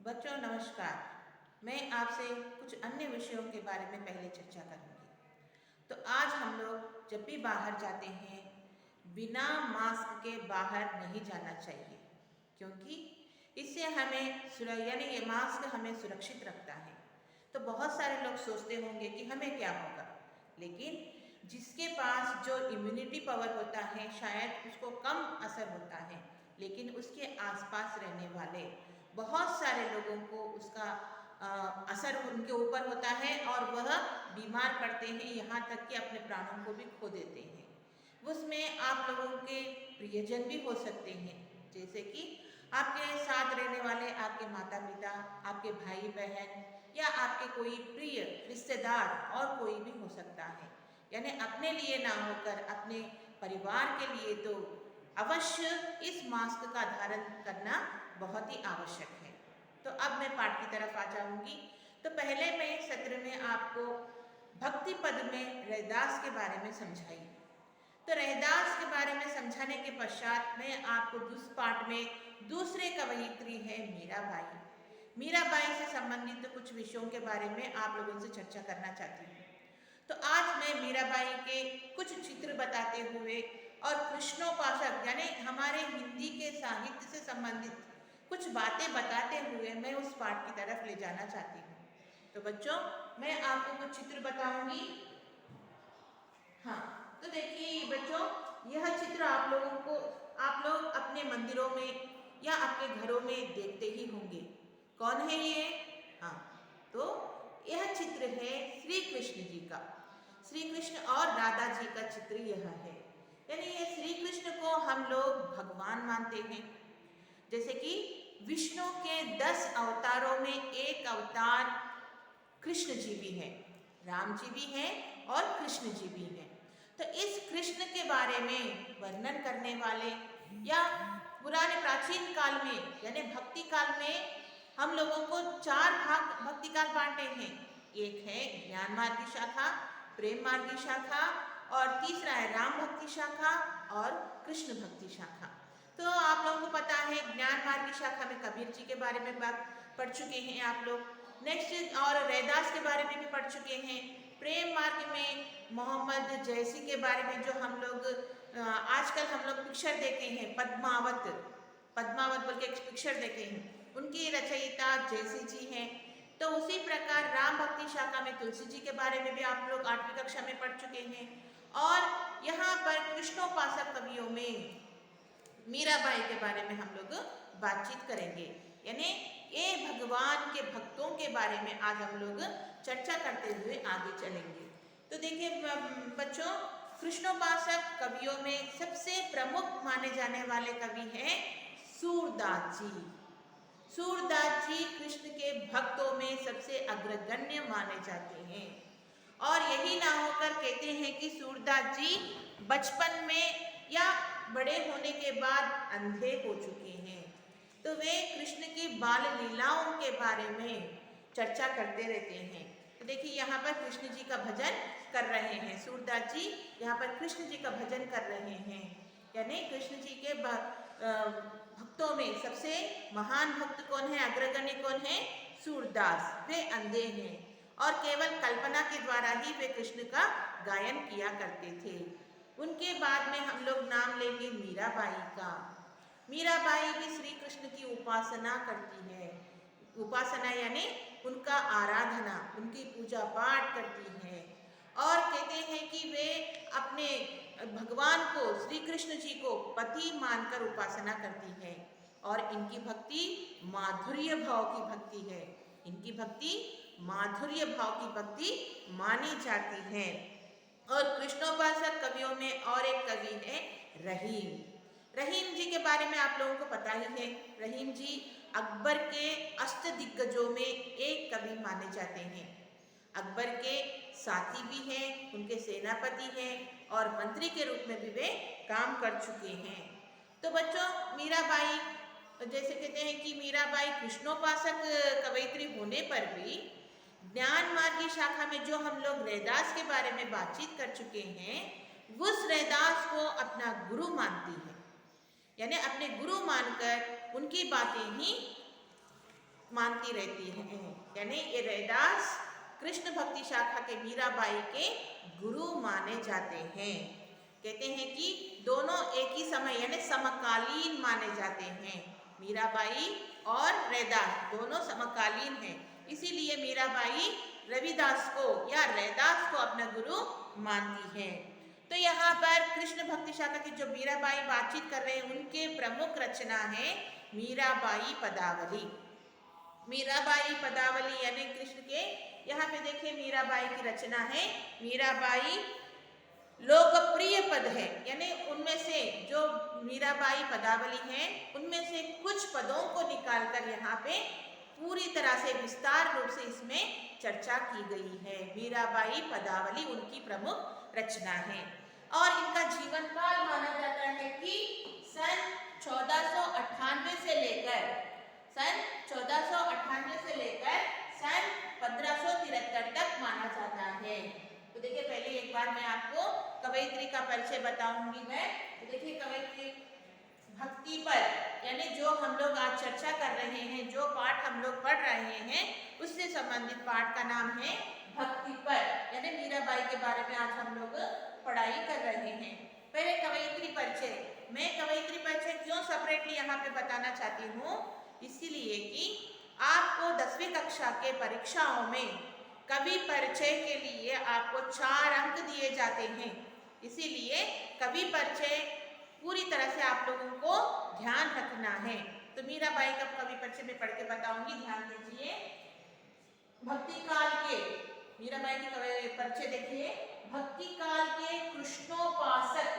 बच्चों नमस्कार। मैं आपसे कुछ अन्य विषयों के बारे में पहले चर्चा करूंगी। तो आज हम लोग जब भी बाहर जाते हैं बिना मास्क के बाहर नहीं जाना चाहिए, क्योंकि इससे यानी ये मास्क हमें सुरक्षित रखता है। तो बहुत सारे लोग सोचते होंगे कि हमें क्या होगा, लेकिन जिसके पास जो इम्यूनिटी पावर होता है शायद उसको कम असर होता है, लेकिन उसके आसपास रहने वाले बहुत सारे लोगों को उसका असर उनके ऊपर होता है और वह बीमार पड़ते हैं, यहाँ तक कि अपने प्राणों को भी खो देते हैं। उसमें आप लोगों के प्रियजन भी हो सकते हैं, जैसे कि आपके साथ रहने वाले आपके माता पिता, आपके भाई बहन या आपके कोई प्रिय रिश्तेदार और कोई भी हो सकता है। यानी अपने लिए ना होकर अपने परिवार के लिए तो अवश्य इस मास्क का धारण करना बहुत ही आवश्यक है। तो अब मैं पाठ की तरफ आ जाऊंगी। तो पहले मैं सत्र में आपको भक्ति पद में रैदास के बारे में समझाई। तो रैदास के बारे में समझाने के पश्चात मैं आपको दूसरे पाठ में दूसरे कवयित्री है मीराबाई। मीराबाई से संबंधित कुछ विषयों के बारे में आप लोगों से चर्चा करना चाहती हूँ। तो आज मैं मीराबाई के कुछ चित्र बताते हुए और कृष्णोपासक यानी हमारे हिंदी के साहित्य से संबंधित कुछ बातें बताते हुए मैं उस पाठ की तरफ ले जाना चाहती हूँ। तो बच्चों, मैं आपको कुछ चित्र बताऊंगी। हाँ, तो देखिए बच्चों, यह चित्र आप लोग अपने मंदिरों में या आपके घरों में देखते ही होंगे। कौन है ये? हाँ, तो यह चित्र है श्री कृष्ण जी का। श्री कृष्ण और राधा जी का चित्र यह है। यानी ये श्री कृष्ण को हम लोग भगवान मानते हैं। जैसे कि विष्णु के 10 अवतारों में एक अवतार कृष्ण जी भी हैं, राम जी भी हैं और कृष्ण जी भी हैं। तो इस कृष्ण के बारे में वर्णन करने वाले या पुराने प्राचीन काल में यानी भक्ति काल में हम लोगों को 4 भाग भक्ति काल बांटे हैं। एक है ज्ञान मार्ग की शाखा, प्रेम मार्ग की शाखा और तीसरा है राम भक्ति शाखा और कृष्ण भक्ति शाखा। तो आप लोगों को पता है ज्ञान मार्ग की शाखा में कबीर जी के बारे में बात पढ़ चुके हैं आप लोग। नेक्स्ट और रैदास के बारे में भी पढ़ चुके हैं। प्रेम मार्ग में मोहम्मद जैसी के बारे में जो हम लोग आजकल हम लोग पिक्चर देखे हैं, पद्मावत बोल के एक पिक्चर देखे हैं, उनकी रचयिता जैसी जी हैं। तो उसी प्रकार राम भक्ति शाखा में तुलसी जी के बारे में भी आप लोग 8वीं कक्षा में पढ़ चुके हैं। और यहाँ पर कृष्णोपासक कवियों में मीराबाई के बारे में हम लोग बातचीत करेंगे। यानी ये भगवान के भक्तों के बारे में आज हम लोग चर्चा करते हुए आगे चलेंगे। तो देखिए बच्चों, कृष्णोपासक कवियों में सबसे प्रमुख माने जाने वाले कवि हैं सूरदास जी। सूरदास जी कृष्ण के भक्तों में सबसे अग्रगण्य माने जाते हैं। और यही ना होकर कहते हैं कि सूरदास जी बचपन में या बड़े होने के बाद अंधे हो चुके हैं। तो वे कृष्ण की बाल लीलाओं के बारे में चर्चा करते रहते हैं। तो देखिए यहाँ पर कृष्ण जी का भजन कर रहे हैं सूरदास जी, यहाँ पर कृष्ण जी का भजन कर रहे हैं। यानी कृष्ण जी के भक्तों में सबसे महान भक्त कौन है, अग्रगण्य कौन है? सूरदास। वे अंधे हैं और केवल कल्पना के द्वारा ही वे कृष्ण का गायन किया करते थे। उनके बाद में हम लोग नाम लेंगे मीराबाई का। मीराबाई भी श्री कृष्ण की उपासना करती है। उपासना यानी उनका आराधना, उनकी पूजा पाठ करती है और कहते हैं कि वे अपने भगवान को, श्री कृष्ण जी को पति मानकर उपासना करती है। और इनकी भक्ति माधुर्य भाव की भक्ति है। इनकी भक्ति माधुर्य भाव की भक्ति मानी जाती है। और कृष्णोपासक कवियों में और एक कवि है रहीम। रहीम जी के बारे में आप लोगों को पता ही है। रहीम जी अकबर के अष्टदिग्गजों में एक कवि माने जाते हैं। अकबर के साथी भी हैं, उनके सेनापति हैं और मंत्री के रूप में भी वे काम कर चुके हैं। तो बच्चों, मीराबाई जैसे कहते हैं कि मीराबाई कृष्णोपासक कवयित्री होने पर भी ज्ञान मार्ग की शाखा में जो हम लोग रैदास के बारे में बातचीत कर चुके हैं, उस रैदास को अपना गुरु मानती है। यानी अपने गुरु मानकर उनकी बातें ही मानती रहती हैं। यानी ये रैदास कृष्ण भक्ति शाखा के मीराबाई के गुरु माने जाते हैं। कहते हैं कि दोनों एक ही समय यानी समकालीन माने जाते हैं। मीराबाई और रैदास दोनों समकालीन हैं, इसीलिए मीराबाई रविदास को या रैदास को अपना गुरु मानती है। तो यहाँ पर कृष्ण भक्ति शाखा की जो मीराबाई बातचीत कर रहे हैं उनके प्रमुख रचना है मीराबाई पदावली। मीराबाई पदावली यानी कृष्ण के, यहाँ पे देखिए मीराबाई की रचना है। मीराबाई लोकप्रिय पद है, यानी उनमें से जो मीराबाई पदावली है उनमें से कुछ पदों को निकालकर यहाँ पे पूरी तरह से विस्तार रूप से इसमें चर्चा की गई है। मीराबाई पदावली उनकी प्रमुख रचना है और इनका जीवन काल माना जाता है कि सन 1498 से लेकर सन 1573 तक माना जाता है। तो देखिए पहले एक बार मैं आपको कवयित्री का परिचय बताऊंगी मैं। तो देखिए कवयित्री भक्ति पर यानी जो हम लोग आज चर्चा कर रहे हैं, जो पाठ हम लोग पढ़ रहे हैं उससे संबंधित पाठ का नाम है भक्ति पर, यानी मीराबाई के बारे में आज हम लोग पढ़ाई कर रहे हैं। पहले कवयित्री परिचय। मैं कवयित्री परिचय क्यों सेपरेटली यहाँ पे बताना चाहती हूँ, इसीलिए कि आपको 10वीं कक्षा के परीक्षाओं में कवि परिचय के लिए आपको 4 अंक दिए जाते हैं, इसीलिए कवि परिचय पूरी तरह से आप लोगों को ध्यान रखना है। तो मीराबाई का कवि परिचय में पढ़ के बताऊंगी, ध्यान दीजिए। भक्ति काल के मीराबाई की कवि परिचय देखिए। भक्ति काल के कृष्णोपासक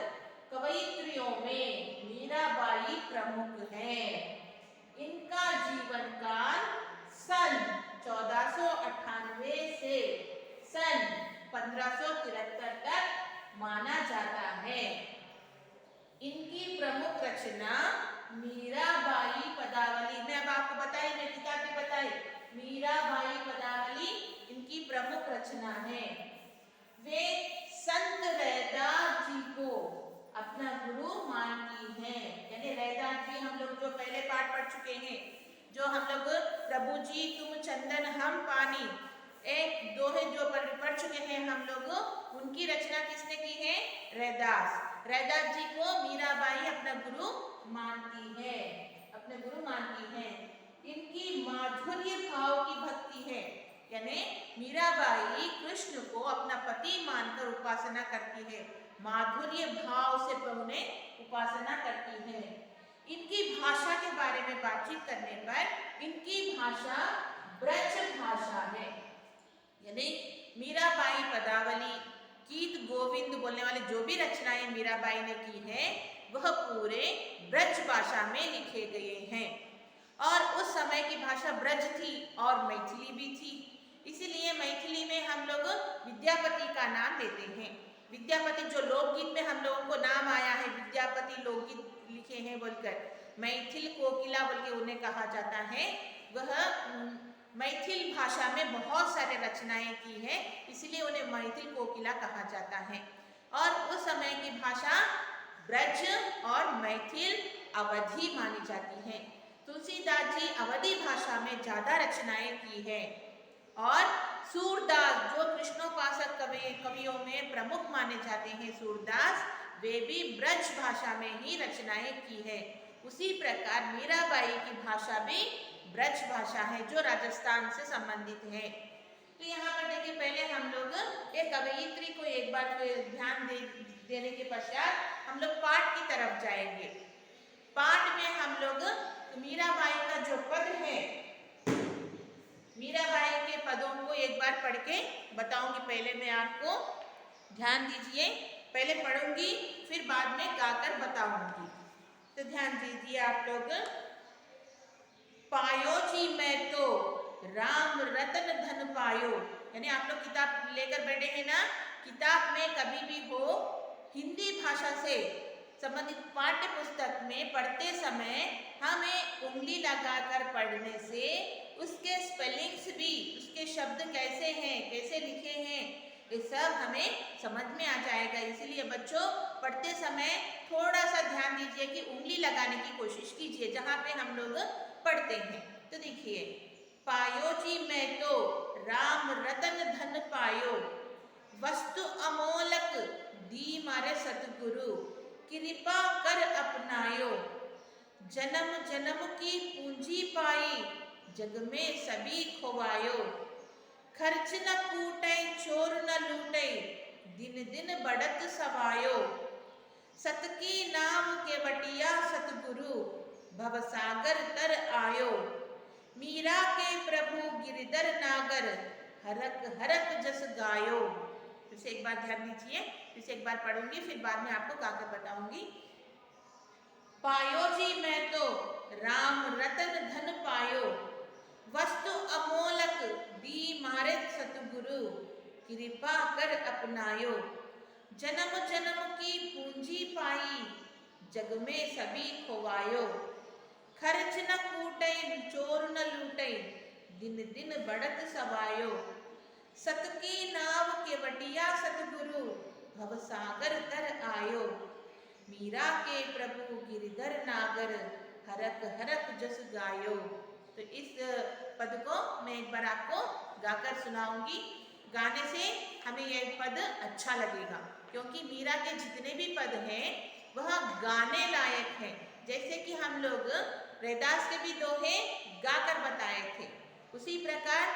कवयित्रियों में मीराबाई प्रमुख हैं। इनका जीवन काल सन 1498 से सन 1573 तक माना जाता है। इनकी प्रमुख रचना मीराबाई पदावली, मैं अब आपको बताई, मैं किताब में बताई, मीराबाई पदावली इनकी प्रमुख रचना है। वे संत रैदास जी को अपना गुरु मानती हैं, यानी रैदास जी हम लोग जो पहले पाठ पढ़ चुके हैं, जो हम लोग प्रभु जी तुम चंदन हम पानी, एक दोहे जो पढ़ चुके हैं हम लोग, उनकी रचना किसने की है? रैदास। रैदास जी को मीराबाई अपना गुरु मानती है, अपने गुरु मानती है। इनकी माधुर्य भाव की भक्ति है, यानी मीराबाई कृष्ण को अपना पति मानकर उपासना करती है, माधुर्य भाव से उन्हें उपासना करती है। इनकी भाषा के बारे में बातचीत करने पर इनकी भाषा ब्रज भाषा है, यानी मीराबाई पदावली गीत गोविंद बोलने वाले जो भी रचनाएं मीराबाई ने की है वह पूरे ब्रज भाषा में लिखे गए हैं। और उस समय की भाषा ब्रज थी और मैथिली भी थी, इसीलिए मैथिली में हम लोग विद्यापति का नाम लेते हैं। विद्यापति जो लोकगीत में हम लोगों को नाम आया है, विद्यापति लोकगीत लिखे हैं बोलकर, मैथिल कोकिला बोल के उन्हें कहा जाता है। वह मैथिल भाषा में बहुत सारे रचनाएं की है, इसलिए उन्हें मैथिल कोकिला कहा जाता है। और उस समय की भाषा ब्रज और मैथिल अवधी मानी जाती है। तुलसीदास जी अवधी भाषा में ज्यादा रचनाएं की है और सूरदास जो कृष्णोपासक कवियों में प्रमुख माने जाते हैं, सूरदास, वे भी ब्रज भाषा में ही रचनाएं की है। उसी प्रकार मीराबाई की भाषा भी ब्रज भाषा है जो राजस्थान से संबंधित है। तो यहाँ पर देखिए पहले हम लोग एक कवयित्री को एक बार ध्यान देने के पश्चात हम लोग पाठ की तरफ जाएंगे। पाठ में हम लोग मीराबाई का जो पद है, मीराबाई के पदों को एक बार पढ़ के बताऊंगी। पहले मैं आपको, ध्यान दीजिए, पहले पढ़ूंगी फिर बाद में गाकर बताऊंगी, तो ध्यान दीजिए आप लोग। पायो जी मैं तो राम रतन धन पायो, यानी आप लोग किताब लेकर बैठे हैं ना, किताब में कभी भी हो हिंदी भाषा से संबंधित पाठ्य पुस्तक में पढ़ते समय हमें उंगली लगाकर पढ़ने से उसके स्पेलिंग्स भी, उसके शब्द कैसे हैं, कैसे लिखे हैं, ये सब हमें समझ में आ जाएगा। इसीलिए बच्चों पढ़ते समय थोड़ा सा ध्यान दीजिए कि उंगली लगाने की कोशिश कीजिए जहाँ पे हम लोग पढ़ते हैं। तो देखिए, पायो जी मैं तो राम रतन धन पायो, वस्तु अमोलक दी मारे सतगुरु, कृपा कर अपनायो। जन्म जन्म की पूंजी पाई, जग में सभी खोवायो। खर्च न कूटे चोर न लूटे, दिन दिन बढ़त सवायो। सत की नाम केवटिया सतगुरु, भवसागर तर आयो। मीरा के प्रभु गिरधर नागर, हरक हरक जस गायो। फिर से एक बार ध्यान दीजिए, फिर से एक बार पढ़ूंगी, फिर बाद में आपको गाकर बताऊंगी। पायो जी मैं तो राम रतन धन पायो, वस्तु अमोलक दी मारे सतगुरु, कृपा कर अपनायो। जन्म जन्म की पूंजी पाई, जग में सभी खोवायो। खर्च न कूटे चोर न लूटे, दिन दिन बढ़त सवायो। सत की नाव केवटिया सतगुरु, भवसागर तर आयो। मीरा के प्रभु गिरधर नागर, हरक हरक जस गायो। तो इस पद को मैं एक बार आपको गाकर सुनाऊंगी। गाने से हमें यह पद अच्छा लगेगा, क्योंकि मीरा के जितने भी पद हैं वह गाने लायक हैं। जैसे कि हम लोग रैदास के भी दोहे गाकर बताए थे, उसी प्रकार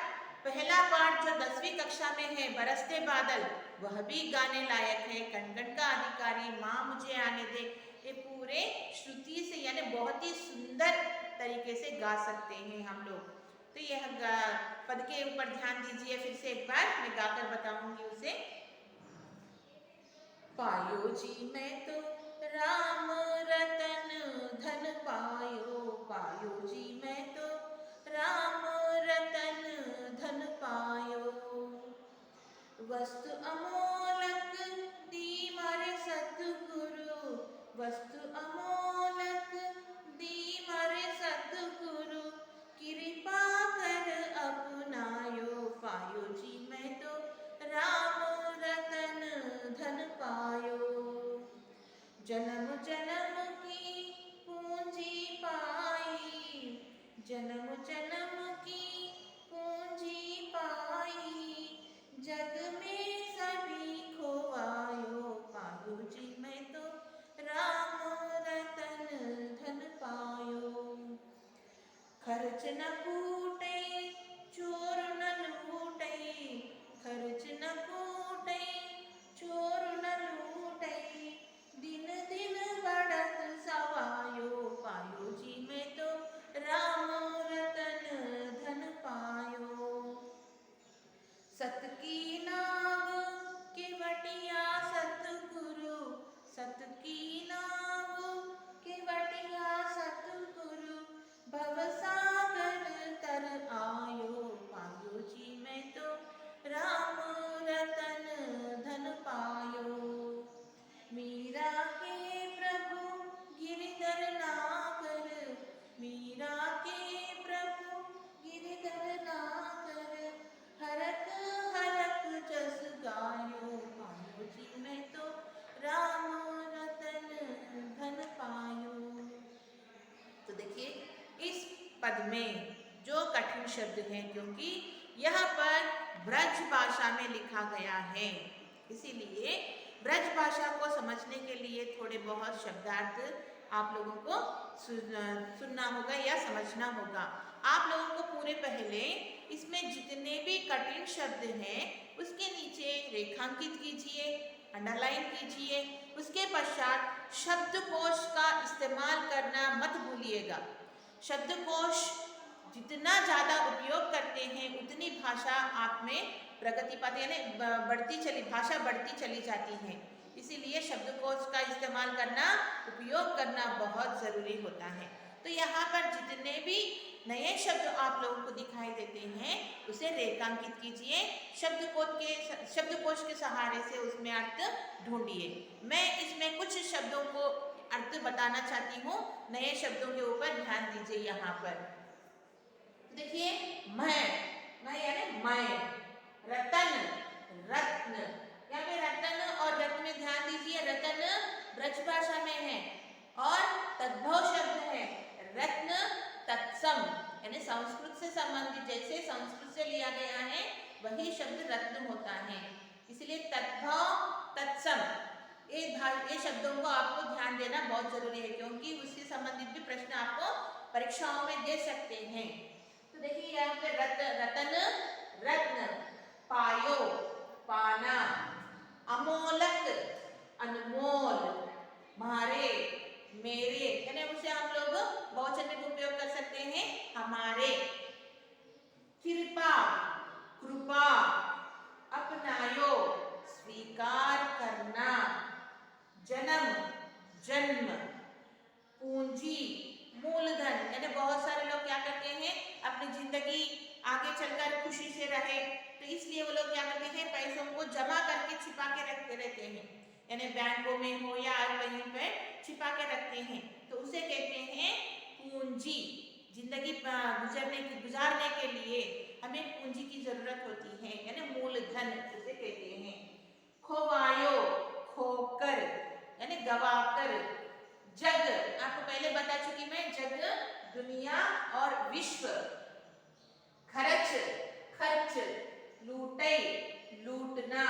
पहला पाठ जो 10वीं कक्षा में है बरसते बादल, वह भी गाने लायक है। कण का अधिकारी, माँ मुझे आने दे, ये पूरे श्रुति से यानी बहुत ही सुंदर तरीके से गा सकते हैं हम लोग। तो यह पद के ऊपर ध्यान दीजिए, फिर से एक बार मैं गाकर बताऊंगी उसे। पायो जी मैं तो राम रतन धन पायो, पायो जी मैं तो राम रतन धन पायो। वस्तु अमोलक दी मारे सतगुरु, वस्तु अमोलक दी मारे सतगुरु, कृपा कर अपनायो। पायो जी मैं तो राम रतन धन पायो। जन्म जन्म की पूंजी पाई, जन्म जन्म की पूंजी पाई, जग में सभी खोवायो। पायो जी मैं तो राम रतन धन पायो। खर्च न कूटे चोर न लूटे, खर्च न कूटे चोर न लूटे, दिन दिन बढ़त सवायो। पायो जी मैं तो राम रतन धन पायो। सत की नाव केवटिया सतगुरु, सत की नाव केवटिया सतगुरु, भवसागर तर आयो। पायो जी मैं तो राम रतन धन पायो। मीरा के प्रभु गिरधर नागर, मीरा के प्रभु गिरधर नागर, हरक हरक जस गायो। पायो जी मैं तो राम रतन धन पायो। तो देखिए इस पद में जो कठिन शब्द हैं, क्योंकि यह पद ब्रज भाषा में लिखा गया है, इसीलिए ब्रज भाषा को समझने के लिए थोड़े बहुत शब्दार्थ आप लोगों को सुनना होगा या समझना होगा। आप लोगों को पूरे पहले इसमें जितने भी कठिन शब्द हैं उसके नीचे रेखांकित कीजिए, अंडरलाइन कीजिए। उसके पश्चात शब्दकोश का इस्तेमाल करना मत भूलिएगा। शब्दकोश जितना ज़्यादा उपयोग करते हैं उतनी भाषा आप में प्रगति पाती, यानी भाषा बढ़ती चली जाती है। इसीलिए शब्दकोश का इस्तेमाल करना, उपयोग करना बहुत ज़रूरी होता है। तो यहाँ पर जितने भी नए शब्द आप लोगों को दिखाई देते हैं उसे रेखांकित कीजिए, शब्दकोश के सहारे से उसमें अर्थ ढूंढिए। मैं इसमें कुछ शब्दों को अर्थ बताना चाहती हूँ, नए शब्दों के ऊपर ध्यान दीजिए। यहाँ पर देखिए मैं यानी मैं, रतन रत्न, यहाँ पे रतन और रत्न में ध्यान दीजिए। रतन ब्रज भाषा में है और तद्भव शब्द है। रत्न तत्सम यानी संस्कृत से संबंधित जैसे संस्कृत से लिया गया है वही शब्द रत्न होता है। इसलिए तद्भव तत्सम ये शब्दों को आपको ध्यान देना बहुत जरूरी है, क्योंकि उससे संबंधित भी प्रश्न आपको परीक्षाओं में दे सकते हैं। तो देखिए यहाँ पे रतन रत्न, पायो पाना, अमोलक अनमोल, मारे मेरे, यानी उसे हम लोग बहुवचन में उपयोग कर सकते हैं हमारे। कृपा कृपा, अपनायो स्वीकार करना, जन्म जन्म, पूंजी मूलधन, यानी बहुत सारे लोग क्या करते हैं अपनी जिंदगी आगे चलकर खुशी से रहे तो इसलिए वो लोग क्या करते हैं पैसों को जमा करके छिपा के रखते रहते हैं, यानी बैंकों में हो या कहीं पे छिपा के रखते हैं, तो उसे कहते हैं पूंजी। जिंदगी गुजारने के लिए हमें पूंजी की जरूरत होती है, यानी मूलधन उसे कहते हैं। खोवायो खोकर, यानी गवाकर। जग आपको पहले बता चुकी मैं, जग दुनिया और विश्व। खर्च खर्च, लूटई लूटना,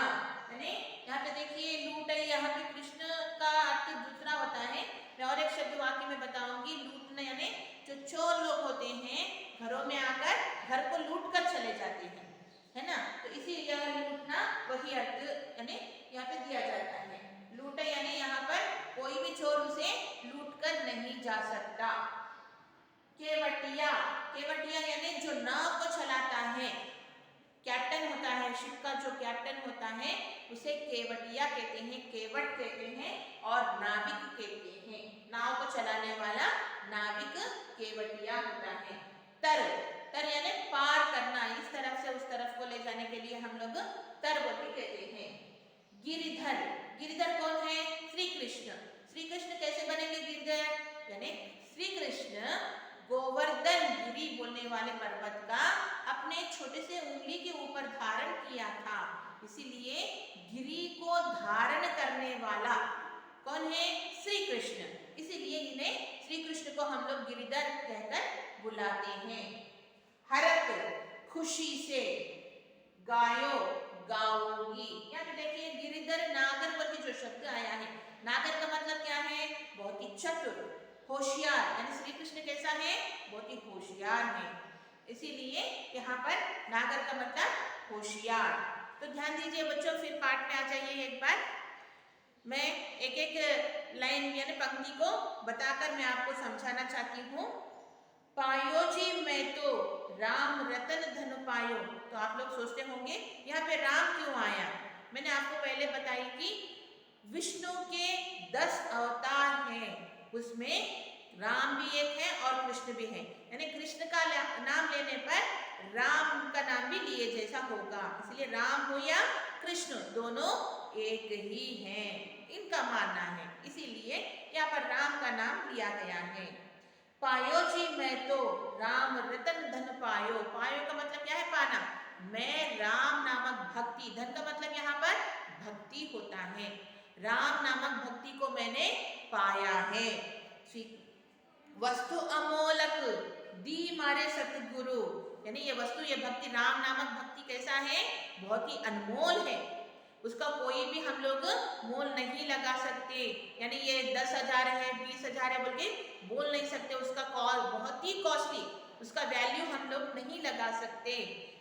यानी यहाँ पे देखिए लूटई, यहाँ पे कृष्ण का अर्थ दूसरा होता है। मैं और एक शब्द वाक्य में बताऊंगी। लूटना यानी जो चोर लोग होते हैं घरों में आकर घर को लूट कर चले जाते हैं, है ना, तो इसी यह लूटना वही अर्थ यानी यहाँ पे दिया जाता है। लूटे यानी यहाँ पर कोई भी चोर उसे लूट कर नहीं जा सकता। केवटिया, केवटिया यानी जो नाव को चलाता है, कैप्टन होता है, शिप का जो कैप्टन होता है उसे केवटिया कहते हैं, केवट कहते हैं और नाविक कहते हैं। नाव को चलाने वाला नाविक केवटिया होता है। तर, तर यानी पार करना, इस तरफ से उस तरफ को ले जाने के लिए हम लोग तरवटी कहते हैं। गिरिधर, गिरिधर कौन है? श्री कृष्ण। श्री कृष्ण कैसे बनेंगे गिरिधर? यानी श्री कृष्ण गोवर्धन गिरी बोलने वाले पर्वत का अपने छोटे से उंगली के ऊपर धारण किया था, इसीलिए गिरी को धारण करने वाला कौन है? श्री कृष्ण। इसीलिए इन्हें श्री कृष्ण को हम लोग गिरिधर कहकर बुलाते हैं। हरक, खुशी से, गायो गाऊंगी। यहाँ पे देखिए गिरिधर नागर पर जो शब्द आया है, नागर का मतलब क्या है? बहुत ही चतुर, होशियार, यानी श्री कृष्ण कैसा है? बहुत ही होशियार है, इसीलिए यहाँ पर नागर का मतलब होशियार। तो ध्यान दीजिए बच्चों, फिर पाठ में आ जाइए एक बार। मैं एक एक लाइन यानी पंक्ति को बताकर मैं आपको समझाना चाहती हूँ। पायो जी मैं तो राम रतन धन पायो। तो आप लोग सोचते होंगे यहाँ पे राम क्यों आया? मैंने आपको पहले बताई कि विष्णु के 10 अवतार हैं, उसमें राम भी एक है और कृष्ण भी है, यानी कृष्ण का नाम लेने पर राम का नाम भी लिए जैसा होगा, इसलिए राम हो या कृष्ण दोनों एक ही हैं, इनका मानना है, इसीलिए यहाँ पर राम का नाम लिया गया है। पायो जी मैं तो राम रतन धन पायो। पायो का मतलब क्या है? पाना। मैं राम नामक भक्ति, धन का मतलब यहाँ पर भक्ति होता है, राम नामक भक्ति को मैंने पाया है। वस्तु अमोलक दी मारे सतगुरु, यानी ये वस्तु, ये भक्ति, राम नामक भक्ति कैसा है? बहुत ही अनमोल है, उसका कोई भी हम लोग मोल नहीं लगा सकते, यानी ये 10,000 है 20,000 है बोल के बोल नहीं सकते, उसका बहुत ही कॉस्टली, उसका वैल्यू हम लोग नहीं लगा सकते,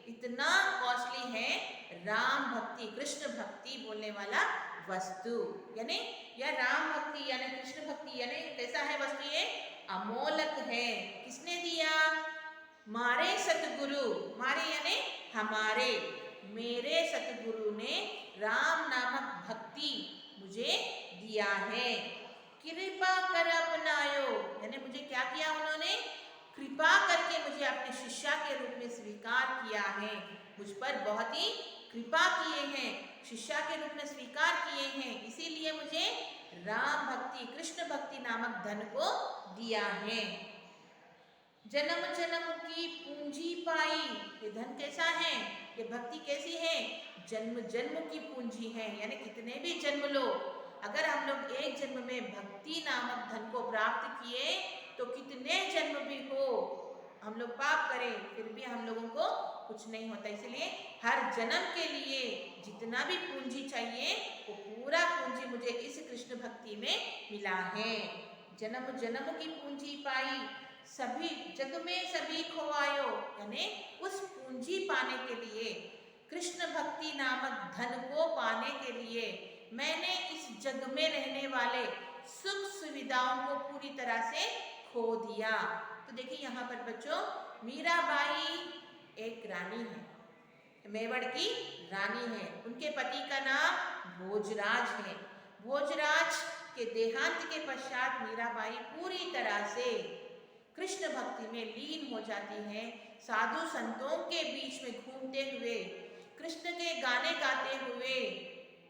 इतना कॉस्टली है राम भक्ति, कृष्ण भक्ति बोलने वाला वस्तु। यानी यह राम भक्ति यानी कृष्ण भक्ति यानी कैसा है वस्तु? ये अमोलक है। किसने दिया? मारे सतगुरु, मारे यानी हमारे, मेरे सतगुरु ने राम नामक भक्ति मुझे दिया है। कृपा कर अपनायो, यानी मुझे क्या किया उन्होंने? कृपा करके मुझे अपने शिष्या के रूप में स्वीकार किया है, मुझ पर बहुत ही कृपा किए हैं, शिष्या के रूप में स्वीकार किए हैं, इसीलिए मुझे राम भक्ति, कृष्ण भक्ति नामक धन को दिया है। जन्म जन्म की पूंजी पाई, ये धन कैसा है? ये भक्ति कैसी है? जन्म जन्म की पूंजी है, यानी कितने भी जन्म लो, अगर हम लोग एक जन्म में भक्ति नामक धन को प्राप्त किए तो कितने जन्म भी हो हम लोग पाप करें फिर भी हम लोगों को कुछ नहीं होता। इसलिए हर जन्म के लिए जितना भी पूंजी चाहिए वो पूरा पूंजी मुझे इस कृष्ण भक्ति में मिला है। जन्म जन्म की पूंजी पाई सभी जग में सभी खोआयो, यानी उस पूंजी पाने के लिए, कृष्ण भक्ति नामक धन को पाने के लिए मैंने इस जग में रहने वाले सुख सुविधाओं को पूरी तरह से खो दिया। तो देखिए यहाँ पर बच्चों, मीराबाई एक रानी है, मेवाड़ की रानी है। उनके पति का नाम भोजराज है। भोजराज के देहांत के पश्चात मीराबाई पूरी तरह से कृष्ण भक्ति में लीन हो जाती है। साधु संतों के बीच में घूमते हुए, कृष्ण के गाने गाते हुए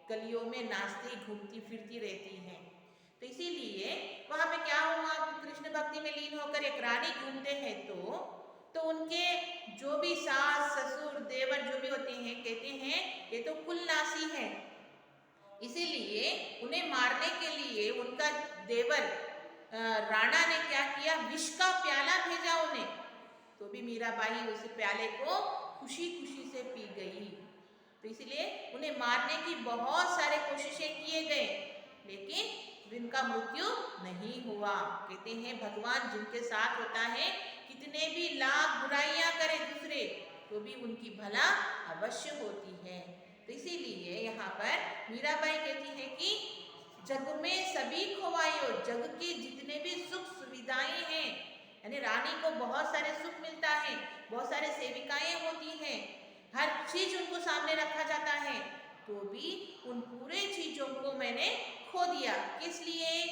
गलियों में नाचती घूमती फिरती रहती है। तो इसीलिए वहां पे क्या हुआ, कृष्ण भक्ति में लीन होकर एक रानी घूमते हैं तो उनके जो भी सास ससुर देवर जो भी होते हैं कहते हैं ये तो कुलनासी है। इसीलिए उन्हें मारने के लिए उनका देवर राणा ने क्या किया, विष का प्याला भेजा उन्हें। तो भी मीराबाई उस प्याले को खुशी खुशी से पी गई। तो इसलिए उन्हें मारने की बहुत सारे कोशिशें किए गए लेकिन उनका मृत्यु नहीं हुआ। कहते हैं भगवान जिनके साथ होता है कितने भी लाख बुराइयां करे दूसरे तो भी उनकी भला अवश्य होती है। तो इसीलिए यहाँ पर मीराबाई कहती है कि जग में सभी खोवायो, जग की जितने भी सुख सुविधाएं हैं, यानी रानी को बहुत सारे सुख मिलता है, बहुत सारे सेविकाएं होती हैं, हर चीज उनको सामने रखा जाता है, तो भी उन पूरे चीजों को मैंने खो दिया। किस लिए?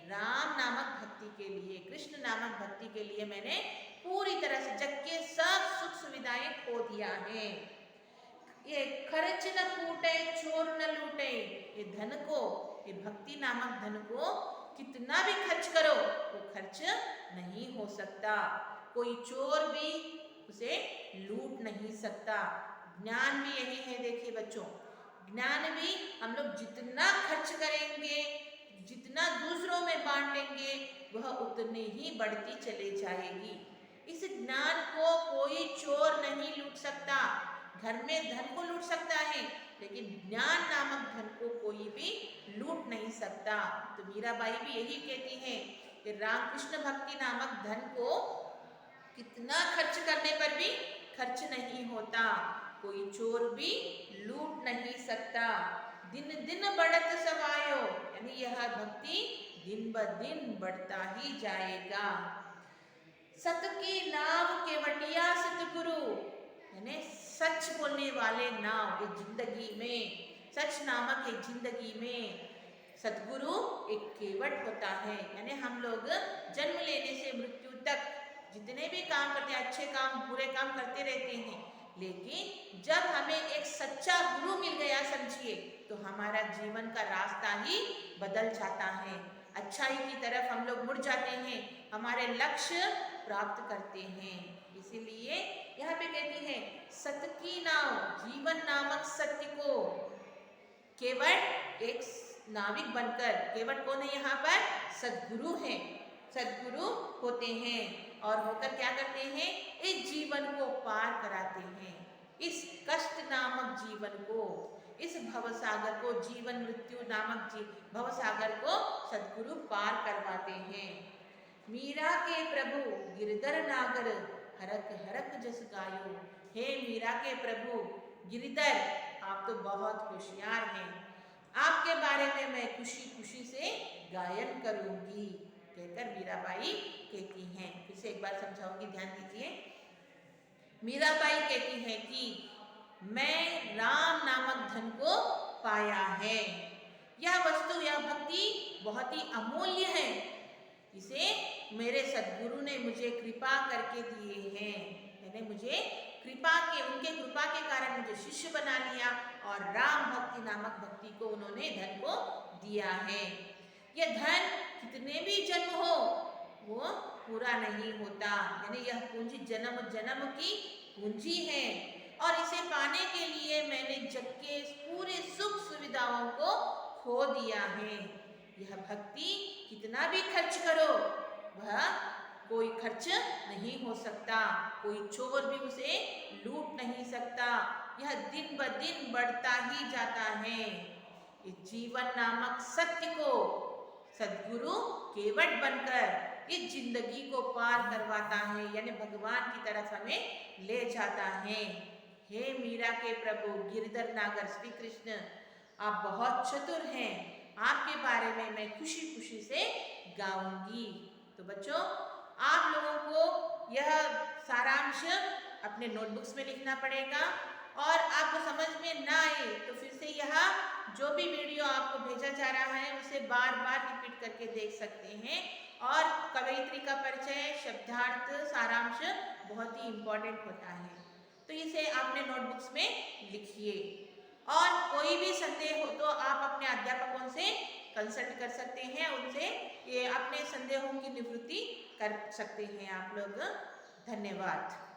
राम नामक भक्ति के लिए, कृष्ण नामक भक्ति के लिए मैंने पूरी तरह से जग के सब सुख सुविधाएं खो दिया है। ये खर्च न कूटे चोर न लूटे, ये धन को, ये भक्ति नामक धन को कितना भी खर्च करो वो खर्च नहीं हो सकता। कोई चोर भी उसे लूट नहीं सकता। ज्ञान भी यही है। देखिए बच्चों, ज्ञान भी हम लोग जितना खर्च करेंगे, जितना दूसरों में बांटेंगे वह उतनी ही बढ़ती चली जाएगी। इस ज्ञान को कोई चोर नहीं लूट सकता। घर में धन को लूट सकता है लेकिन ज्ञान नामक धन को कोई भी लूट नहीं सकता। तो मीराबाई भी यही कहती है कि रामकृष्ण भक्ति नामक धन को कितना खर्च करने पर भी खर्च नहीं होता, कोई चोर भी लूट नहीं सकता। दिन दिन बढ़त सवायो, यानी यह भक्ति दिन ब दिन बढ़ता ही जाएगा। सत की नाव केवटिया सतगुरु, यानी सच बोलने वाले नाव एक जिंदगी में, सच नामक एक जिंदगी में सतगुरु एक केवट होता है। यानी हम लोग जन्म लेने से मृत्यु तक जितने भी काम करते हैं, अच्छे काम बुरे काम करते रहते हैं, लेकिन जब हमें एक सच्चा गुरु मिल गया समझिए तो हमारा जीवन का रास्ता ही बदल जाता है। अच्छाई की तरफ हम लोग मुड़ जाते हैं, हमारे लक्ष्य प्राप्त करते हैं। इसीलिए यहाँ पे कहती है सत्य की नाव, जीवन नामक सत्य को केवट एक नाविक बनकर, केवट कौन है यहाँ पर? सद्गुरु हैं, सद्गुरु होते हैं और होकर क्या करते हैं? इस जीवन को पार कराते हैं। इस कष्ट नामक जीवन को, इस भवसागर को, जीवन मृत्यु नामक भवसागर को सद्गुरु पार करवाते हैं। मीरा के प्रभु गिरधर नागर हरक हरक जस गायो, हे मीरा के प्रभु गिरधर आप तो बहुत होशियार हैं, आपके बारे में मैं खुशी खुशी से गायन करूंगी कहकर मीराबाई कहती हैं। फिर से एक बार समझाऊंगी, ध्यान दीजिए। मीराबाई कहती हैं कि मैं राम नामक धन को पाया है, यह वस्तु, यह भक्ति बहुत ही अमूल्य है, इसे मेरे सद्गुरु ने मुझे कृपा करके दिए हैं। मैंने मुझे कृपा के, उनके कृपा के कारण मुझे शिष्य बना लिया और राम भक्ति नामक भक्ति को उन्होंने धन को दिया है। यह धन कितने भी जन्म हो वो पूरा नहीं होता, यानी यह पूंजी जन्म जन्म की पूंजी है और इसे पाने के लिए मैंने जग के पूरे सुख सुविधाओं को खो दिया है। यह भक्ति कितना भी खर्च करो वह कोई खर्च नहीं हो सकता, कोई चोर भी उसे लूट नहीं सकता। यह दिन ब दिन बढ़ता ही जाता है। इस जीवन नामक सत्य को सद्गुरु केवट बनकर इस जिंदगी को पार करवाता है, यानी भगवान की तरफ हमें ले जाता है। हे मीरा के प्रभु गिरधर नागर श्री कृष्ण, आप बहुत चतुर हैं, आपके बारे में मैं खुशी खुशी से गाऊंगी। तो बच्चों, आप लोगों को यह सारांश अपने नोटबुक्स में लिखना पड़ेगा, और आपको समझ में ना आए तो फिर से यह जो भी वीडियो आपको भेजा जा रहा है उसे बार बार रिपीट करके देख सकते हैं। और कवयित्री का परिचय, शब्दार्थ, सारांश बहुत ही इम्पोर्टेंट होता है, तो इसे आपने नोटबुक्स में लिखिए। और कोई भी संदेह हो तो आप अपने अध्यापकों से कंसल्ट कर सकते हैं, उनसे ये अपने संदेहों की निवृत्ति कर सकते हैं आप लोग। धन्यवाद।